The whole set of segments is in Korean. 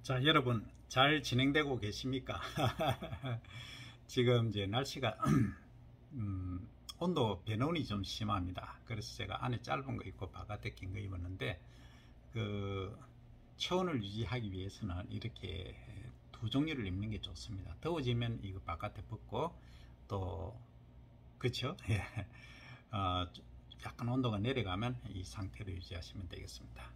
자, 여러분 잘 진행되고 계십니까? 지금 이제 날씨가 온도 변온이 좀 심합니다. 그래서 제가 안에 짧은 거 입고 바깥에 긴 거 입었는데 그 체온을 유지하기 위해서는 이렇게 두 종류를 입는 게 좋습니다. 더워지면 이거 바깥에 벗고 또 그쵸? 예. 약간 온도가 내려가면 이 상태로 유지하시면 되겠습니다.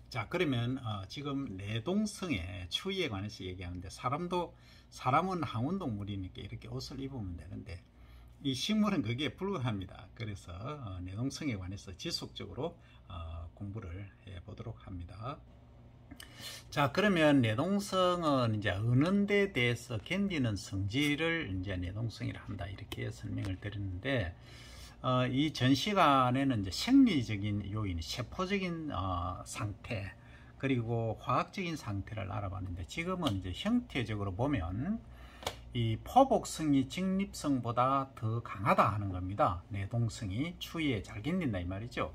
자, 그러면 지금 내동성의 추위에 관해서 얘기하는데 사람은 항온동물이니까 이렇게 옷을 입으면 되는데 이 식물은 그게 불가합니다. 그래서 내동성에 관해서 지속적으로 공부를 해 보도록 합니다. 자, 그러면 내동성은 이제 어느 데 대해서 견디는 성질을 이제 내동성이라 한다, 이렇게 설명을 드렸는데 이 전 시간에는 이제 생리적인 요인, 세포적인 상태, 그리고 화학적인 상태를 알아봤는데 지금은 이제 형태적으로 보면 이 포복성이 직립성보다 더 강하다 하는 겁니다. 내동성이 추위에 잘 견딘다 이 말이죠.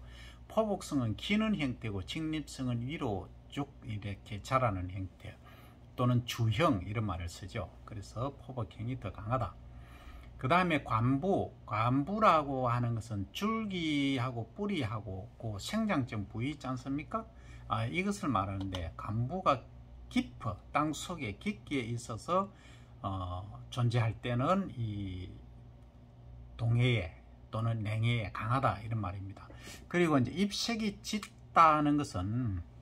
포복성은 기는 형태고 직립성은 위로 쭉 이렇게 자라는 형태 또는 주형 이런 말을 쓰죠. 그래서 포복형이 더 강하다. 그 다음에 관부라고 하는 것은 줄기하고 뿌리하고 그 생장점 부위 있지 않습니까? 이것을 말하는데 관부가 깊어 땅 속에 깊게 있어서 존재할 때는 이 동해에 또는 냉해에 강하다 이런 말입니다. 그리고 이제 잎색이 짙다는 것은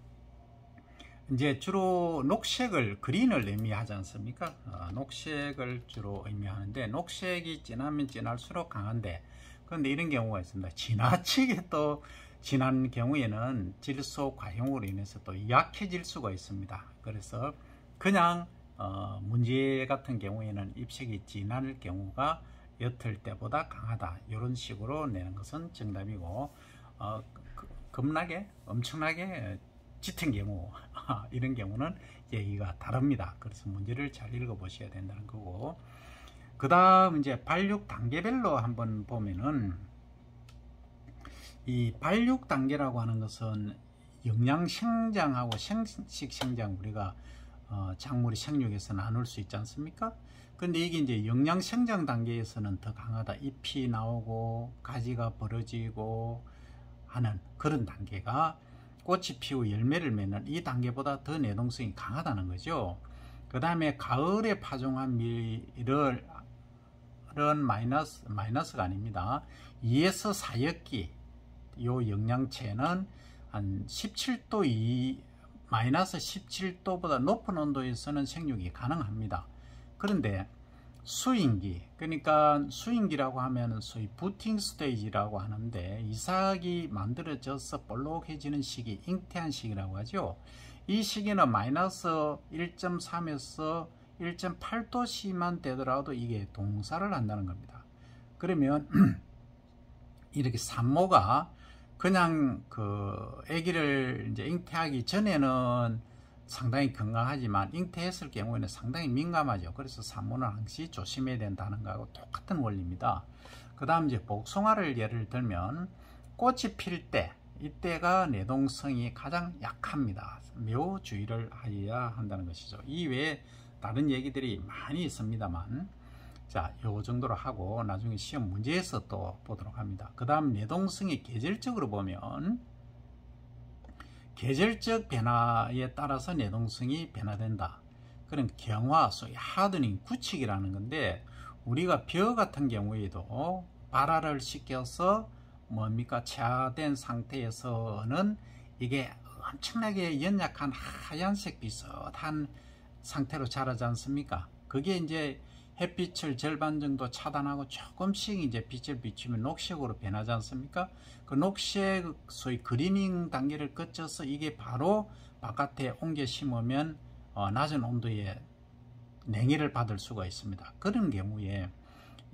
이제 주로 녹색을 그린을 의미하지 않습니까? 녹색을 주로 의미하는데 녹색이 진하면 진할수록 강한데, 그런데 이런 경우가 있습니다. 지나치게 또 진한 경우에는 질소 과형으로 인해서 또 약해질 수가 있습니다. 그래서 그냥 문제 같은 경우에는 잎색이 진할 경우가 옅을 때보다 강하다 이런 식으로 내는 것은 정답이고, 겁나게 엄청나게 짙은 경우 이런 경우는 얘기가 다릅니다. 그래서 문제를 잘 읽어 보셔야 된다는 거고, 그 다음 이제 발육 단계별로 한번 보면은 이 발육 단계라고 하는 것은 영양 생장하고 생식 생장, 우리가 작물이 생육해서 나눌 수 있지 않습니까? 근데 이게 이제 영양 생장 단계에서는 더 강하다. 잎이 나오고 가지가 벌어지고 하는 그런 단계가, 꽃이 피고 열매를 맺는 이 단계보다 더 내동성이 강하다는 거죠. 그 다음에 가을에 파종한 밀은 마이너스가 아닙니다. 2에서 4엽기 요 영양체는 한 17도 마이너스 17도보다 높은 온도에서는 생육이 가능합니다. 그런데 수인기, 그러니까 수인기라고 하면 소위 부팅 스테이지라고 하는데 이삭이 만들어져서 볼록해지는 시기, 잉태한 시기라고 하죠. 이 시기는 마이너스 1.3에서 1.8도씨만 되더라도 이게 동사를 한다는 겁니다. 그러면 이렇게 산모가 그냥 그 아기를 이제 잉태하기 전에는 상당히 건강하지만 잉태했을 경우에는 상당히 민감하죠. 그래서 산모는 항시 조심해야 된다는 거하고 똑같은 원리입니다. 그 다음 이제 복숭아를 예를 들면 꽃이 필 때, 이때가 내동성이 가장 약합니다. 매우 주의를 하여야 한다는 것이죠. 이 외에 다른 얘기들이 많이 있습니다만, 자, 요 정도로 하고 나중에 시험 문제에서 또 보도록 합니다. 그 다음 내동성이 계절적으로 보면 계절적 변화에 따라서 내동성이 변화된다. 그런 경화, 소위 하드닝, 굳히기라는 건데, 우리가 벼 같은 경우에도 발화를 시켜서 뭡니까 체화된 상태에서는 이게 엄청나게 연약한 하얀색 비슷한 상태로 자라지 않습니까? 그게 이제 햇빛을 절반 정도 차단하고 조금씩 이제 빛을 비추면 녹색으로 변하지 않습니까? 그 녹색, 소위 그리닝 단계를 거쳐서 이게 바로 바깥에 옮겨 심으면 낮은 온도에 냉해를 받을 수가 있습니다. 그런 경우에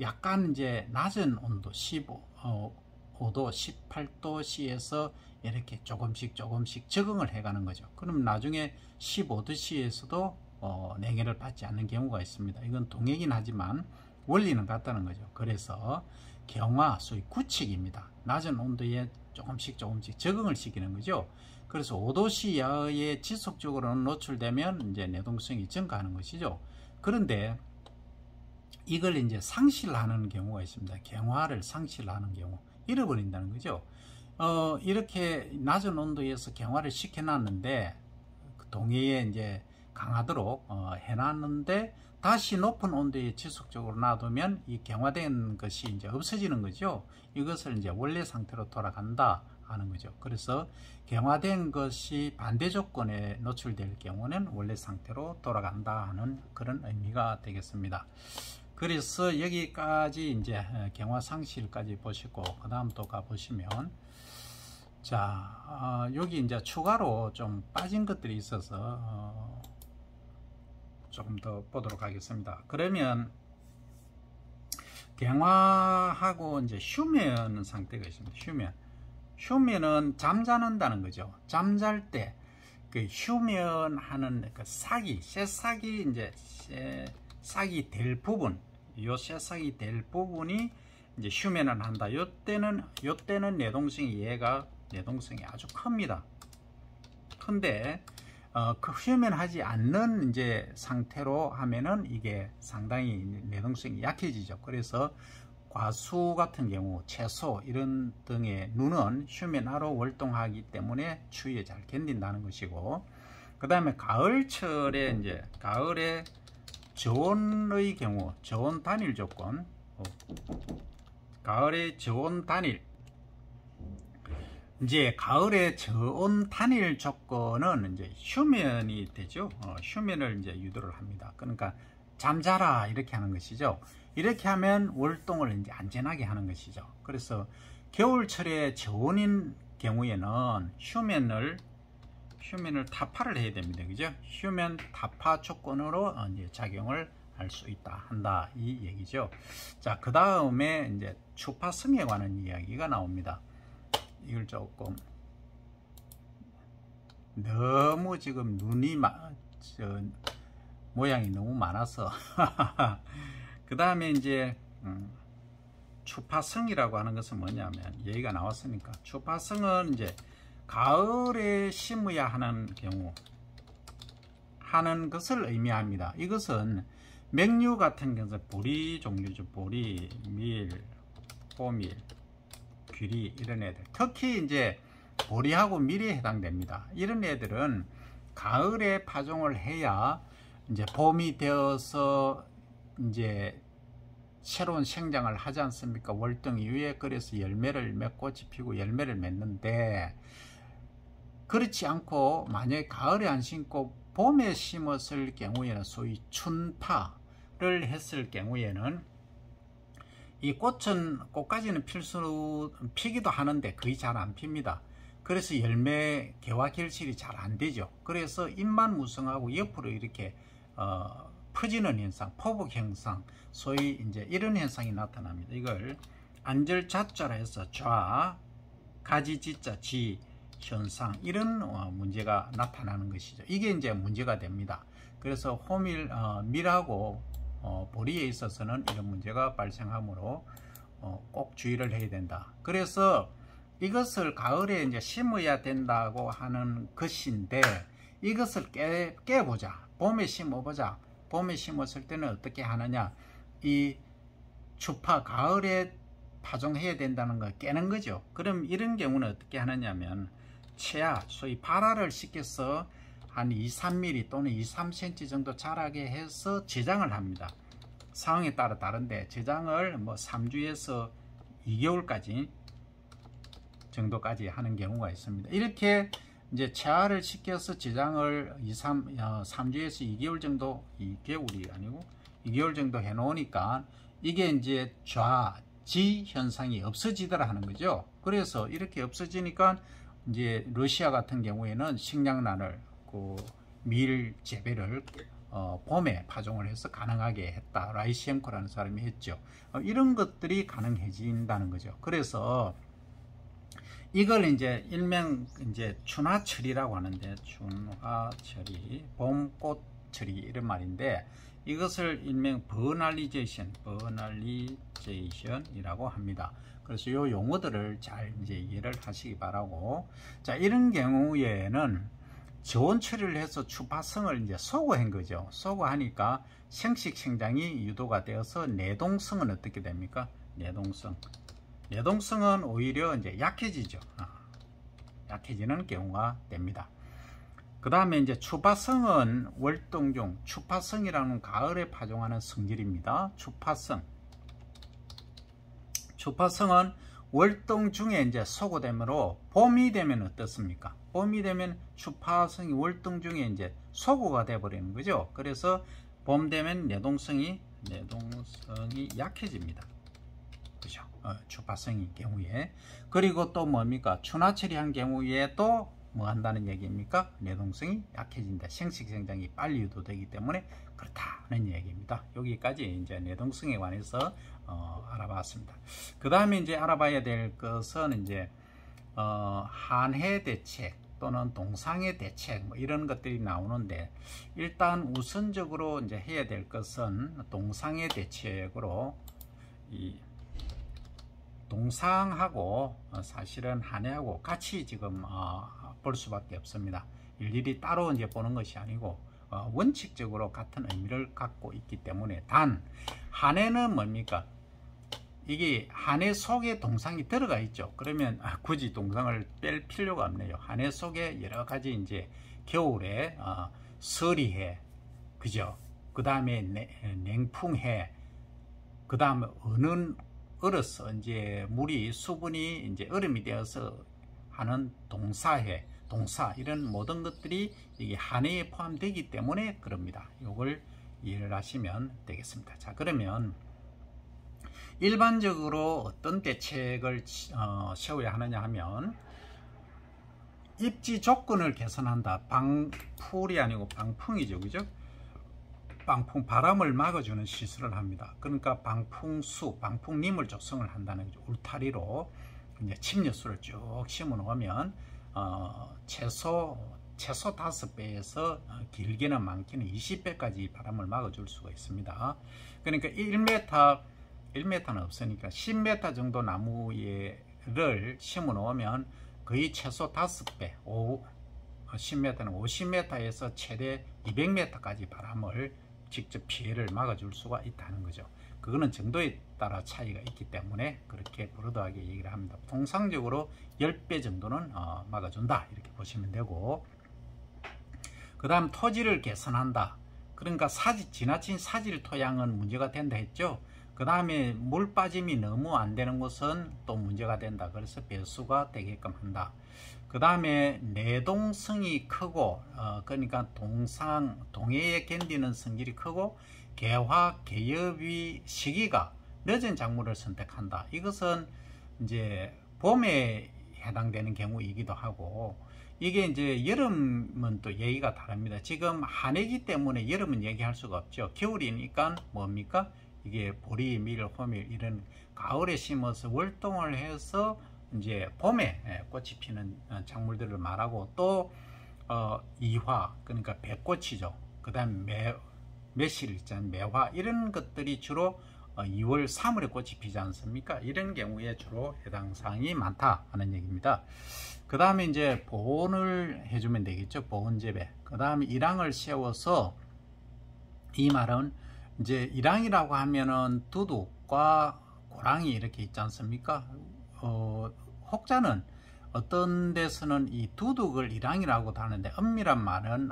약간 이제 낮은 온도 15도, 18도씨에서 이렇게 조금씩 적응을 해가는 거죠. 그럼 나중에 15도씨에서도 냉해를 받지 않는 경우가 있습니다. 이건 동이긴 하지만 원리는 같다는 거죠. 그래서 경화, 소위 굳히기입니다. 낮은 온도에 조금씩 적응을 시키는 거죠. 그래서 5도씨 이하에 지속적으로 노출되면 이제 내동성이 증가하는 것이죠. 그런데 이걸 이제 상실하는 경우가 있습니다. 경화를 상실하는 경우, 잃어버린다는 거죠. 이렇게 낮은 온도에서 경화를 시켜놨는데 동해에 이제 강하도록 해놨는데 다시 높은 온도에 지속적으로 놔두면 이 경화된 것이 이제 없어지는 거죠. 이것을 이제 원래 상태로 돌아간다 하는 거죠. 그래서 경화된 것이 반대 조건에 노출될 경우는 원래 상태로 돌아간다 하는 그런 의미가 되겠습니다. 그래서 여기까지 이제 경화 상실까지 보시고, 그 다음 또 가보시면, 자, 여기 이제 추가로 좀 빠진 것들이 있어서 조금 더 보도록 하겠습니다. 그러면 경화하고 이제 휴면 상태가 있습니다. 휴면은 잠자는다는 거죠. 잠잘 때 그 휴면하는 그 새싹이 이제 싹이 될 부분, 요 새싹이 될 부분이 이제 휴면을 한다. 요때는 내동성이 내동성이 아주 큽니다. 근데 그 휴면하지 않는 이제 상태로 하면은 이게 상당히 내동성이 약해지죠. 그래서 과수 같은 경우, 채소 이런 등의 눈은 휴면하러 월동하기 때문에 추위에 잘 견딘다는 것이고, 그 다음에 가을철에 이제 가을에 저온의 경우, 저온 단일 조건, 가을의 저온 단일, 이제 가을의 저온 단일 조건은 이제 휴면이 되죠. 휴면을 이제 유도를 합니다. 그러니까 잠자라 이렇게 하는 것이죠. 이렇게 하면 월동을 이제 안전하게 하는 것이죠. 그래서 겨울철에 저온인 경우에는 휴면을 타파를 해야 됩니다. 그죠? 휴면 타파 조건으로 이제 작용을 할 수 한다 이 얘기죠. 자, 그 다음에 이제 추파성에 관한 이야기가 나옵니다. 이걸 조금 너무 지금 눈이 모양이 너무 많아서 그 다음에 이제 추파성이라고 하는 것은 뭐냐면, 얘기가 나왔으니까, 추파성은 이제 가을에 심어야 하는 경우 하는 것을 의미합니다. 이것은 맥류 같은 경우는 보리 종류죠. 보리, 밀, 호밀, 귀리 이런 애들, 특히 이제 보리하고 밀에 해당됩니다. 이런 애들은 가을에 파종을 해야 이제 봄이 되어서 이제 새로운 생장을 하지 않습니까? 월등 이후에. 그래서 열매를 맺고 피고 열매를 맺는데, 그렇지 않고 만약에 가을에 안 심고 봄에 심었을 경우에는 소위 춘파를 했을 경우에는 이 꽃까지는 피기도 하는데 거의 잘 안 핍니다. 그래서 열매 개화 결실이 잘 안 되죠. 그래서 잎만 무성하고 옆으로 이렇게 퍼지는 현상, 포복 현상, 소위 이제 이런 현상이 나타납니다. 이걸 안절자자라 해서 좌, 가지지자, 지 현상, 이런 문제가 나타나는 것이죠. 이게 이제 문제가 됩니다. 그래서 호밀, 밀하고 보리에 있어서는 이런 문제가 발생하므로 꼭 주의를 해야 된다. 그래서 이것을 가을에 이제 심어야 된다고 하는 것인데, 이것을 깨보자. 봄에 심어보자. 봄에 심었을 때는 어떻게 하느냐, 이 추파 가을에 파종해야 된다는 걸 깨는 거죠. 그럼 이런 경우는 어떻게 하느냐면, 채야, 소위 발화를 시켜서 한 2-3mm 또는 2-3cm 정도 자라게 해서 제장을 합니다. 상황에 따라 다른데 제장을 뭐 3주에서 2개월까지 정도까지 하는 경우가 있습니다. 이렇게 이제 채화를 시켜서 제장을 3주에서 2개월 정도, 2개월이 아니고 2개월 정도 해 놓으니까 이게 이제 좌지 현상이 없어지더라 하는 거죠. 그래서 이렇게 없어지니까 이제 러시아 같은 경우에는 식량난을, 그 밀 재배를 봄에 파종을 해서 가능하게 했다. 라이시엔코라는 사람이 했죠. 이런 것들이 가능해진다는 거죠. 그래서 이걸 이제 일명 이제 춘화철이라고 하는데, 춘화철이 봄꽃 처리 이런 말인데 이것을 일명 버널리제이션이라고 합니다. 그래서 이 용어들을 잘 이제 이해를 하시기 바라고. 자, 이런 경우에는 저온 처리를 해서 추파성을 이제 소거한 거죠. 소거하니까 생식 생장이 유도가 되어서 내동성은 어떻게 됩니까? 내동성은 오히려 이제 약해지죠. 약해지는 경우가 됩니다. 그 다음에 이제 추파성은 월동 중, 추파성이라는 가을에 파종하는 성질입니다. 추파성은 월동 중에 이제 소거되므로 봄이 되면 어떻습니까? 봄이 되면 추파성이 월동 중에 이제 소거가 돼 버리는 거죠. 그래서 봄 되면 내동성이 약해집니다. 그죠? 추파성인 경우에. 그리고 또 뭡니까? 추나 처리한 경우에 또 뭐 한다는 얘기입니까? 내동성이 약해진다. 생식 생장이 빨리 유도되기 때문에 그렇다는 얘기입니다. 여기까지 이제 내동성에 관해서 알아봤습니다. 그 다음에 이제 알아봐야 될 것은 이제 한해 대책 또는 동상의 대책 뭐 이런 것들이 나오는데, 일단 우선적으로 이제 해야 될 것은 동상의 대책으로, 이 동상하고 사실은 한해하고 같이 지금 볼 수밖에 없습니다. 일일이 따로 이제 보는 것이 아니고 원칙적으로 같은 의미를 갖고 있기 때문에. 단 한해는 뭡니까? 이게 한해 속에 동상이 들어가 있죠. 그러면 굳이 동상을 뺄 필요가 없네요. 한해 속에 여러 가지 이제 겨울에 서리해, 그죠? 그 다음에 냉풍해, 그 다음에 얼어서 이제 물이 수분이 이제 얼음이 되어서 하는 동사해, 동사, 이런 모든 것들이 이게 한해에 포함되기 때문에 그럽니다. 이걸 이해를 하시면 되겠습니다. 자, 그러면 일반적으로 어떤 대책을 세워야 하느냐 하면, 입지 조건을 개선한다. 방풀이 아니고 방풍이죠, 그죠? 방풍, 바람을 막아주는 시설을 합니다. 그러니까 방풍림을 조성을 한다는 거죠. 울타리로 이제 침려수를 쭉 심어 놓으면 최소 5배에서 길게는 많게는 20배까지 바람을 막아줄 수가 있습니다. 그러니까 1m는 없으니까 10m 정도 나무를 심어 놓으면 거의 최소 5배, 10m는 50m에서 최대 200m까지 바람을 직접 피해를 막아줄 수가 있다는 거죠. 그거는 정도에 따라 차이가 있기 때문에 그렇게 브로드하게 얘기를 합니다. 통상적으로 10배 정도는 막아준다, 이렇게 보시면 되고, 그 다음 토지를 개선한다. 그러니까 지나친 사질 토양은 문제가 된다 했죠. 그 다음에 물 빠짐이 너무 안 되는 곳은 또 문제가 된다. 그래서 배수가 되게끔 한다. 그 다음에 내동성이 크고, 그러니까 동해에 견디는 성질이 크고, 개화, 개엽이 시기가 늦은 작물을 선택한다. 이것은 이제 봄에 해당되는 경우이기도 하고, 이게 이제 여름은 또 얘기가 다릅니다. 지금 한해기 때문에 여름은 얘기할 수가 없죠. 겨울이니까 뭡니까? 이게 보리, 밀, 호밀 이런 가을에 심어서 월동을 해서 이제 봄에 꽃이 피는 작물들을 말하고, 또 이화, 그러니까 백꽃이죠. 그 다음 매실 있잖아요. 매화, 이런 것들이 주로 2월, 3월에 꽃이 피지 않습니까? 이런 경우에 주로 해당 사항이 많다 하는 얘기입니다. 그 다음에 이제 보온을 해주면 되겠죠. 보온 재배. 그 다음에 일항을 세워서, 이 말은 이제 일항이라고 하면은 두둑과 고랑이 이렇게 있지 않습니까? 혹자는 어떤 데서는 이 두둑을 일항이라고도 하는데, 엄밀한 말은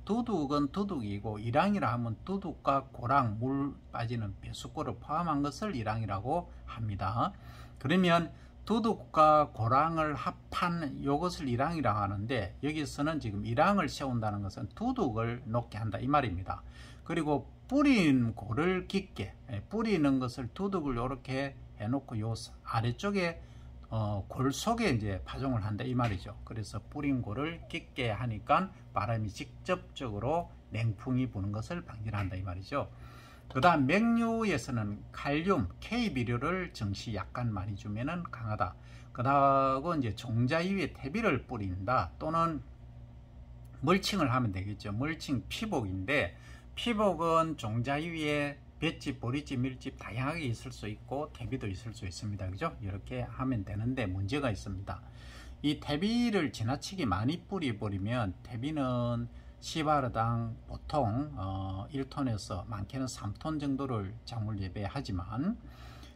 두둑은 두둑이고 일항이라 하면 두둑과 고랑, 물 빠지는 배수골을 포함한 것을 일항이라고 합니다. 그러면 두둑과 고랑을 합한 이것을 일항이라고 하는데, 여기서는 지금 일항을 세운다는 것은 두둑을 놓게 한다 이 말입니다. 그리고 뿌린 골을 깊게, 뿌리는 것을 두둑을 이렇게 해놓고 요 아래쪽에 골 속에 이제 파종을 한다 이 말이죠. 그래서 뿌린 골을 깊게 하니까 바람이 직접적으로 냉풍이 부는 것을 방지한다 이 말이죠. 그 다음 맹류에서는 칼륨, K 비료를 정시 약간 많이 주면은 강하다. 그 다음 이제 종자 위에 퇴비를 뿌린다, 또는 멀칭을 하면 되겠죠. 멀칭 피복인데, 피복은 종자위 위에 볏짚, 보리집, 밀집 다양하게 있을 수 있고 퇴비도 있을 수 있습니다. 그죠? 이렇게 하면 되는데 문제가 있습니다. 이 퇴비를 지나치게 많이 뿌려버리면, 퇴비는 시바르당 보통 1톤에서 많게는 3톤 정도를 작물 재배하지만,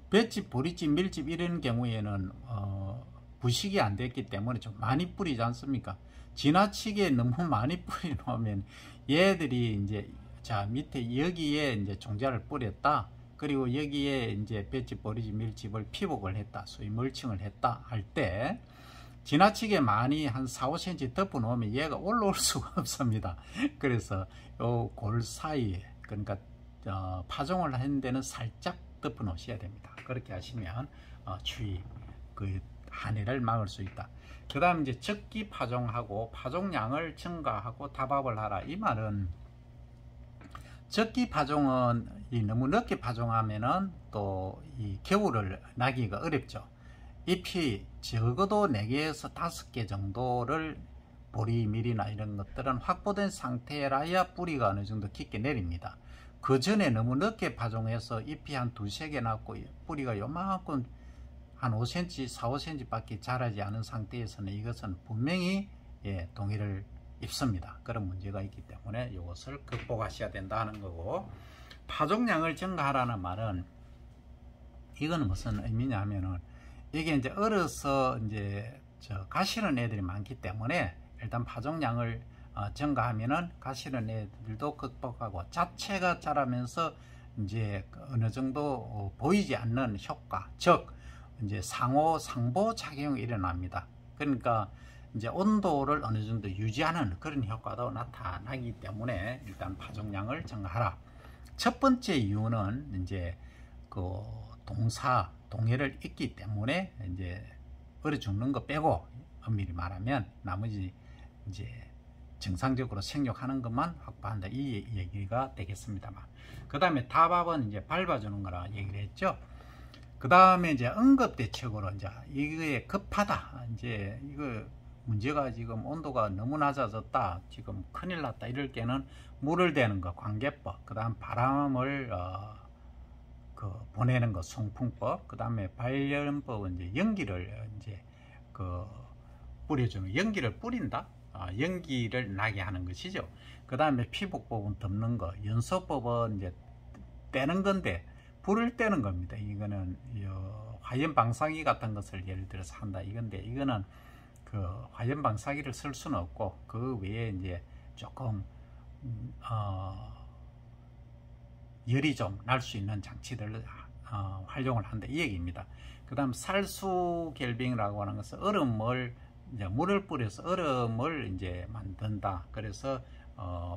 볏짚, 보리집, 밀집 이런 경우에는 부식이 안 됐기 때문에 좀 많이 뿌리지 않습니까? 지나치게 너무 많이 뿌려놓으면 얘들이 이제, 자, 밑에 여기에 이제 종자를 뿌렸다, 그리고 여기에 이제 볏짚, 보리집, 밀집을 피복을 했다, 소위 멀칭을 했다 할 때, 지나치게 많이 한 4, 5cm 덮어 놓으면 얘가 올라올 수가 없습니다. 그래서 요 골 사이에, 그러니까 파종을 하는 데는 살짝 덮어 놓으셔야 됩니다. 그렇게 하시면 추위, 그 한해를 막을 수 있다. 그 다음 이제 적기 파종하고 파종량을 증가하고 다밥을 하라. 이 말은, 적기 파종은 너무 늦게 파종하면은 또 이 겨울을 나기가 어렵죠. 잎이 적어도 4개에서 5개 정도를, 보리, 밀이나 이런 것들은 확보된 상태라야 뿌리가 어느 정도 깊게 내립니다. 그 전에 너무 늦게 파종해서 잎이 한 2-3개 났고 뿌리가 요만큼 한 5cm, 4, 5cm 밖에 자라지 않은 상태에서는 이것은 분명히 동해를 입습니다. 그런 문제가 있기 때문에 이것을 극복하셔야 된다 하는 거고, 파종량을 증가하라는 말은, 이거는 무슨 의미냐 하면은, 이게 이제 얼어서 이제 가시는 애들이 많기 때문에 일단 파종량을 증가하면은 가시는 애들도 극복하고, 자체가 자라면서 이제 어느 정도 보이지 않는 효과, 즉 이제 상보 작용이 일어납니다. 그러니까 이제 온도를 어느 정도 유지하는 그런 효과도 나타나기 때문에 일단 파종량을 증가하라. 첫 번째 이유는 이제 그 동해를 잇기 때문에 이제 얼어 죽는 거 빼고, 엄밀히 말하면 나머지 이제 정상적으로 생육하는 것만 확보한다, 이 얘기가 되겠습니다만, 그 다음에 다밥은 이제 밟아주는 거라 얘기를 했죠. 그 다음에 이제 응급대책으로, 이제 이게 급하다, 이제 이거 문제가 지금 온도가 너무 낮아졌다, 지금 큰일 났다, 이럴 때는 물을 대는 거, 관계법, 그 다음 바람을 보내는 거, 송풍법, 그 다음에 발연법은 이제 연기를 이제 뿌려주는, 연기를 뿌린다, 연기를 나게 하는 것이죠. 그 다음에 피복법은 덮는 거, 연소법은 이제 떼는 건데 불을 떼는 겁니다. 이거는 화염 방사기 같은 것을 예를 들어서 한다 이건데, 이거는 그 화염 방사기를 쓸 수는 없고, 그 외에 이제 조금 열이 좀 날 수 있는 장치들을 활용을 한다, 이 얘기입니다. 그 다음 살수결빙이라고 하는 것은 얼음을, 이제 물을 뿌려서 얼음을 이제 만든다. 그래서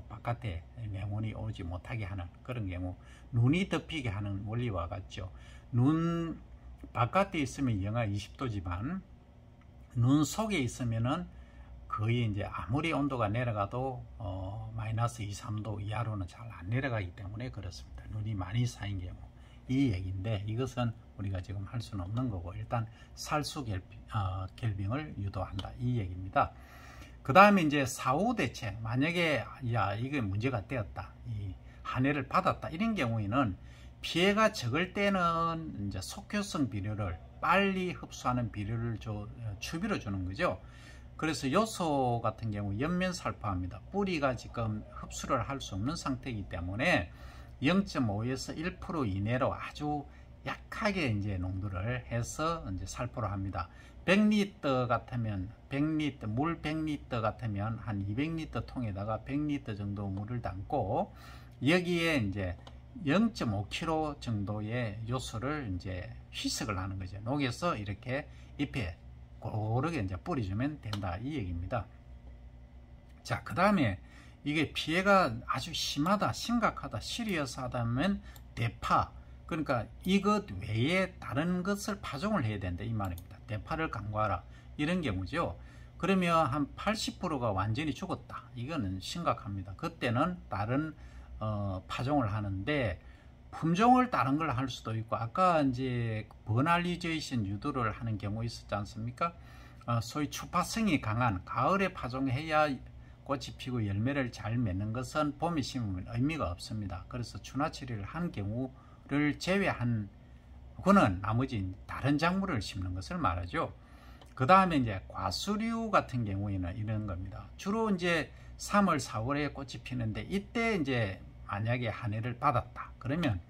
바깥에 냉온이 오지 못하게 하는 그런 경우, 눈이 덮이게 하는 원리와 같죠. 눈 바깥에 있으면 영하 20도지만 눈 속에 있으면은 거의 이제 아무리 온도가 내려가도 마이너스 2, 3도 이하로는 잘 안 내려가기 때문에 그렇습니다. 눈이 많이 쌓인 경우, 이 얘기인데, 이것은 우리가 지금 할 수는 없는 거고, 일단 살수 결빙을 유도한다, 이 얘기입니다. 그 다음에 이제 사후 대책, 만약에 이게 문제가 되었다, 이 한해를 받았다, 이런 경우에는 피해가 적을 때는 이제 속효성 비료를, 빨리 흡수하는 비료를 추비로 주는 거죠. 그래서 요소 같은 경우 옆면살포합니다. 뿌리가 지금 흡수를 할 수 없는 상태이기 때문에 0.5에서 1% 이내로 아주 약하게 이제 농도를 해서 이제 살포를 합니다. 100리터 같으면 물 100리터 같으면 한 200리터 통에다가 100리터 정도 물을 담고, 여기에 이제 0.5kg 정도의 요소를 이제 희석을 하는 거죠. 녹여서 이렇게 잎에 고르게 이제 뿌려주면 된다, 이 얘기입니다. 자, 그 다음에 이게 피해가 아주 심하다, 심각하다, 시리어스하다면 대파, 그러니까 이것 외에 다른 것을 파종을 해야 된다, 이 말입니다. 대파를 강구하라, 이런 경우죠. 그러면 한 80%가 완전히 죽었다, 이거는 심각합니다. 그때는 다른 파종을 하는데, 품종을 다른 걸 할 수도 있고, 아까 이제 버널리제이션 유도를 하는 경우 있었지 않습니까? 소위 추파성이 강한 가을에 파종해야 꽃이 피고 열매를 잘 맺는 것은 봄에 심으면 의미가 없습니다. 그래서 추나 처리를 한 경우를 제외한 그는 나머지 다른 작물을 심는 것을 말하죠. 그 다음에 이제 과수류 같은 경우에는 이런 겁니다. 주로 이제 3월, 4월에 꽃이 피는데 이때 이제 만약에 한 해를 받았다. 그러면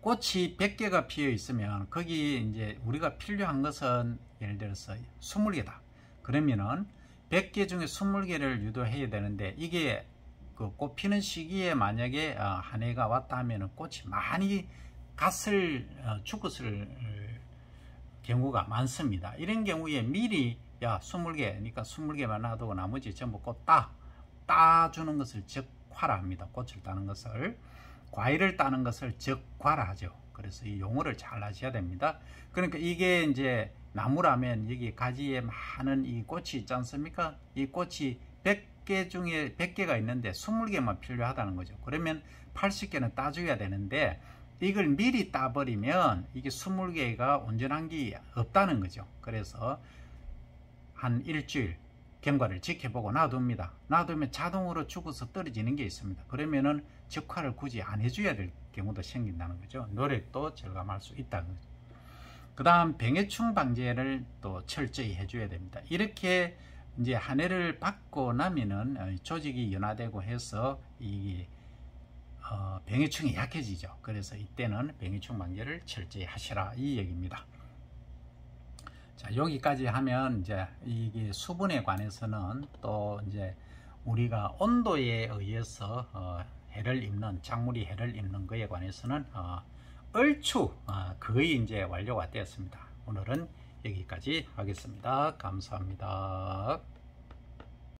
꽃이 100개가 피어 있으면 거기 이제 우리가 필요한 것은 예를 들어서 20개다. 그러면은 100개 중에 20개를 유도해야 되는데 이게 그 꽃 피는 시기에 만약에 한 해가 왔다 하면은 꽃이 많이 죽었을 경우가 많습니다. 이런 경우에 미리 20개, 그러니까 20개만 놔두고 나머지 전부 꽃 따주는 것을 적화라 합니다. 꽃을 따는 것을. 과일을 따는 것을 적과라 하죠. 그래서 이 용어를 잘 아셔야 됩니다. 그러니까 이게 이제 나무라면 여기 가지에 많은 이 꽃이 있지 않습니까? 이 꽃이 100개 중에 100개가 있는데 20개만 필요하다는 거죠. 그러면 80개는 따줘야 되는데 이걸 미리 따버리면 이게 20개가 온전한 게 없다는 거죠. 그래서 한 일주일 경과를 지켜보고 놔둡니다. 놔두면 자동으로 죽어서 떨어지는 게 있습니다. 그러면은 적화를 굳이 안 해줘야 될 경우도 생긴다는 거죠. 노력도 절감할 수 있다는 거죠. 그 다음 병해충 방제를 또 철저히 해줘야 됩니다. 이렇게 이제 한 해를 받고 나면은 조직이 연화되고 해서 이 병해충이 약해지죠. 그래서 이때는 병해충 방제를 철저히 하시라 이 얘기입니다. 자, 여기까지 하면 이제 이게 수분에 관해서는 또 이제 우리가 온도에 의해서 해를 입는 작물이 해를 입는 것에 관해서는 얼추 거의 이제 완료가 되었습니다. 오늘은 여기까지 하겠습니다. 감사합니다.